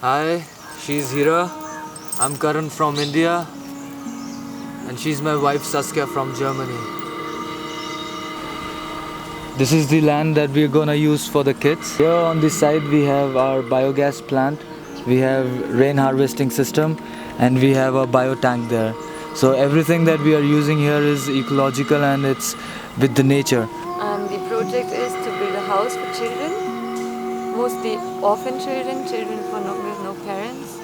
Hi, she's Hira. I'm Karan from India, and she's my wife Saskia from Germany. This is the land that we're gonna use for the kids. Here on this side we have our biogas plant, we have rain harvesting system, and we have a bio tank there. So everything that we are using here is ecological and it's with the nature. The project is to build a house for children, mostly orphan children, children with no parents.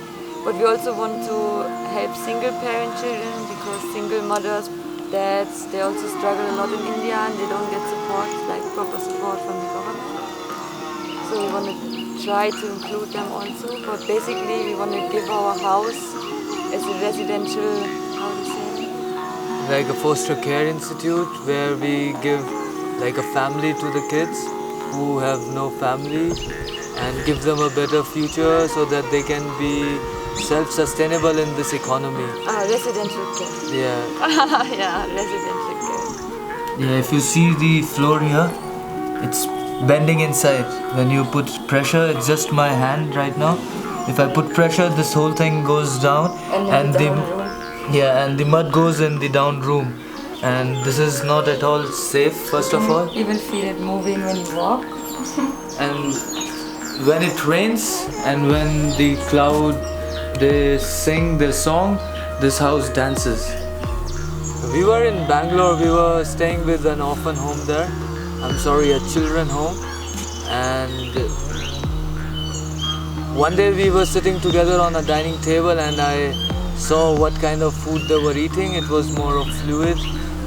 But we also want to help single parent children because single mothers, dads, they also struggle a lot in India and they don't get support, like proper support from the government. So we want to try to include them also. But basically we want to give our house as a residential, how do you say? Like a foster care institute where we give like a family to the kids who have no family and give them a better future so that they can be self-sustainable in this economy. Residential care. Yeah. Yeah, residential care. Yeah, if you see the floor here, it's bending inside. When you put pressure, it's just my hand right now. If I put pressure, this whole thing goes down And the yeah, and the mud goes in the down room. And this is not at all safe, first of all. You will feel it moving when you walk. And when it rains and when the cloud they sing their song, this house dances. We were in Bangalore, we were staying with an orphan home there. I'm sorry, a children home. And one day we were sitting together on a dining table and I saw what kind of food they were eating. It was more of fluid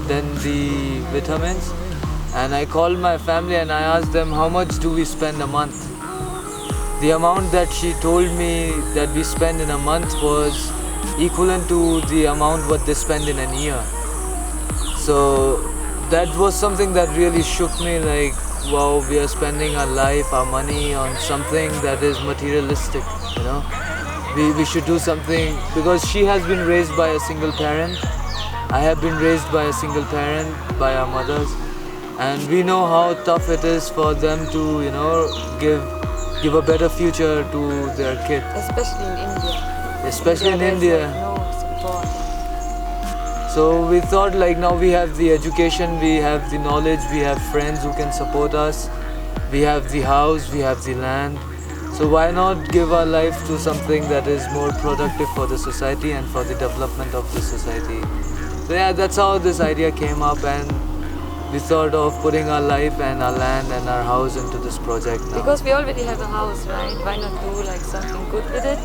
than the vitamins. And I called my family and I asked them how much do we spend a month. The amount that she told me that we spend in a month was equivalent to the amount what they spend in a year. So that was something that really shook me, like, wow, we are spending our life, our money on something that is materialistic, you know. We should do something because she has been raised by a single parent. I have been raised by a single parent, by our mothers. And we know how tough it is for them to, you know, give a better future to their kid. Especially in India. Especially in There's, India. like, no support. So we thought like now we have the education, we have the knowledge, we have friends who can support us, we have the house, we have the land. So why not give our life to something that is more productive for the society and for the development of the society. So yeah, that's how this idea came up and we thought of putting our life and our land and our house into this project now. Because we already have a house, right? Why not do like something good with it?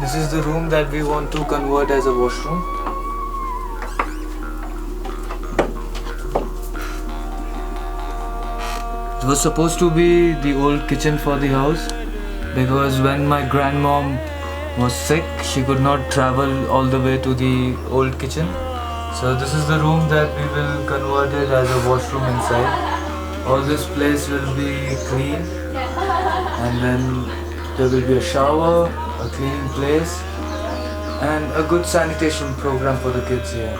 This is the room that we want to convert as a washroom. It was supposed to be the old kitchen for the house because when my grandmom was sick, she could not travel all the way to the old kitchen. So this is the room that we will convert it as a washroom inside. All this place will be clean and then there will be a shower, a cleaning place and a good sanitation program for the kids here.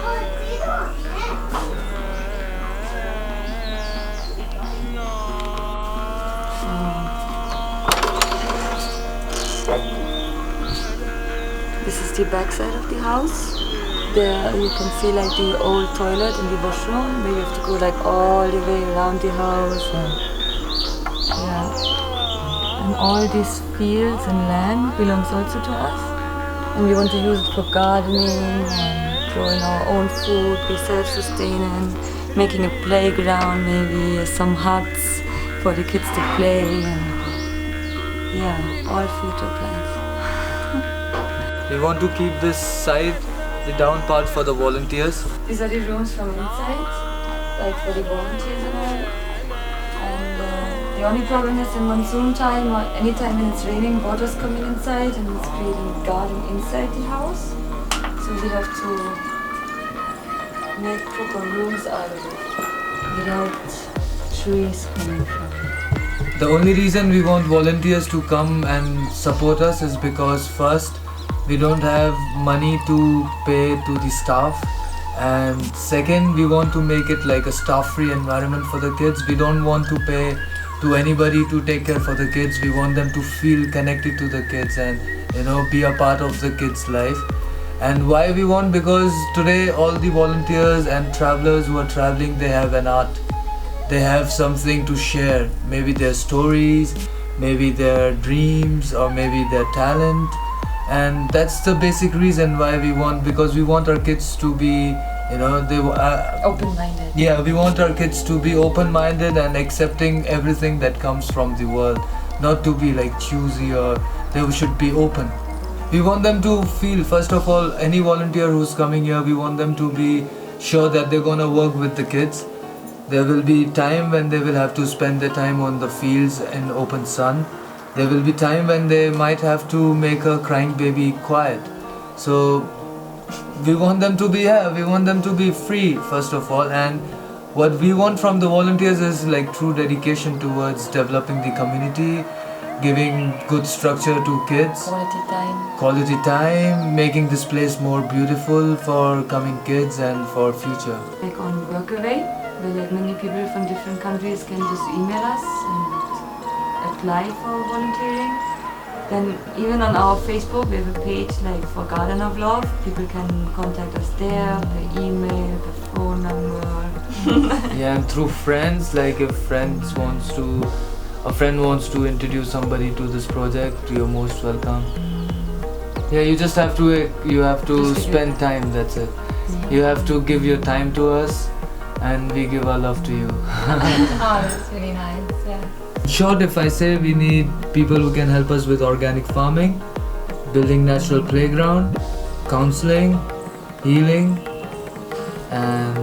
This is the back side of the house. There you can see like the old toilet and the washroom. Where you have to go like all the way around the house. And all these fields and land belongs also to us. And we want to use it for gardening and growing our own food, be self-sustaining, making a playground, maybe some huts for the kids to play, and all future plans. We want to keep this side, the down part for the volunteers. These are the rooms from inside, like for the volunteers and all. And the only problem is in monsoon time or anytime when it's raining, water's coming inside and it's creating a garden inside the house. So we have to make proper rooms out of it without trees coming from it. The only reason we want volunteers to come and support us is because first, we don't have money to pay to the staff, and second, we want to make it like a staff-free environment for the kids. We don't want to pay to anybody to take care for the kids. We want them to feel connected to the kids and be a part of the kids' life. And why we want? Because today all the volunteers and travelers who are traveling, they have an art. They have something to share. Maybe their stories, maybe their dreams, or maybe their talent. And that's the basic reason why we want, because we want our kids to be, Open-minded. yeah, we want our kids to be open-minded and accepting everything that comes from the world. Not to be like choosy, or they should be open. We want them to feel, first of all, any volunteer who's coming here, we want them to be sure that they're gonna work with the kids. There will be time when they will have to spend their time on the fields in open sun. There will be time when they might have to make a crying baby quiet. So we want them to be free, first of all. And what we want from the volunteers is like true dedication towards developing the community, giving good structure to kids, quality time, making this place more beautiful for coming kids and for future. Like on Workaway, where like many people from different countries can just email us and apply for volunteering. Then even on our Facebook, we have a page like for Garden of Love. People can contact us there, by email, by phone number. Yeah, and through friends, like if a friend wants to introduce somebody to this project, you're most welcome. Yeah, you just have to spend time, that's it. You have to give your time to us, and we give our love to you. Oh, that's really nice, yeah. In short, if I say we need people who can help us with organic farming, building natural playground, counseling, healing, and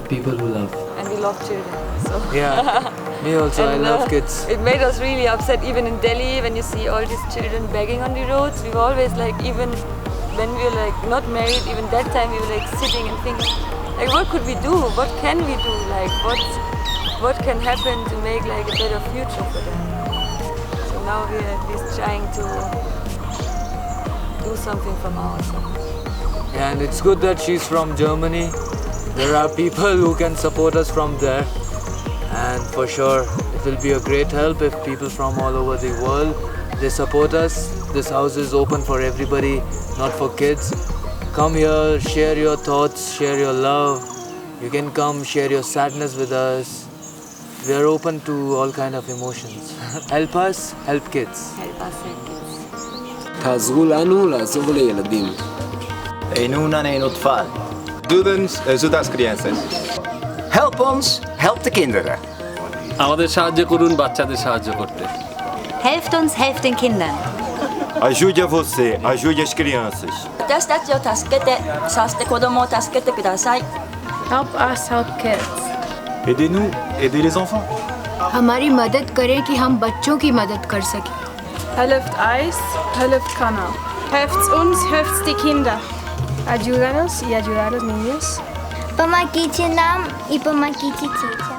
people who love. And we love children, so. Yeah, me also, I love kids. It made us really upset, even in Delhi, when you see all these children begging on the roads. We were always like, even when we were like not married, even that time we were like sitting and thinking, like what could we do? What can we do? Like what can happen to make like a better future for them? So now we are at least trying to do something from our side. Yeah, and it's good that she's from Germany. There are people who can support us from there, and for sure it will be a great help if people from all over the world, they support us. This house is open for everybody, not for kids. Come here, share your thoughts, share your love. You can come share your sadness with us. We are open to all kind of emotions. Help us, help kids. Help us help kids. תעזרו לנו לעזור לילדים. עינונה נותפל. Students, ajuda as crianças. Help ons, help de kinderen. আমাদের সাহায্য করুন বাচ্চাদের সাহায্য করতে। Helft uns, helft den Kindern. Ajude a você, ajude as crianças. 私たちを助けて、そして子供を助けてください。Help us help kids. Aidez-nous, aidez les enfants. हमारी मदद करें कि हम बच्चों की मदद कर सकें. Helft uns, helft Kanal. Helft uns, helft die Kinder. Ayúdanos y ayuda a los niños. Помогите нам и помогите детям.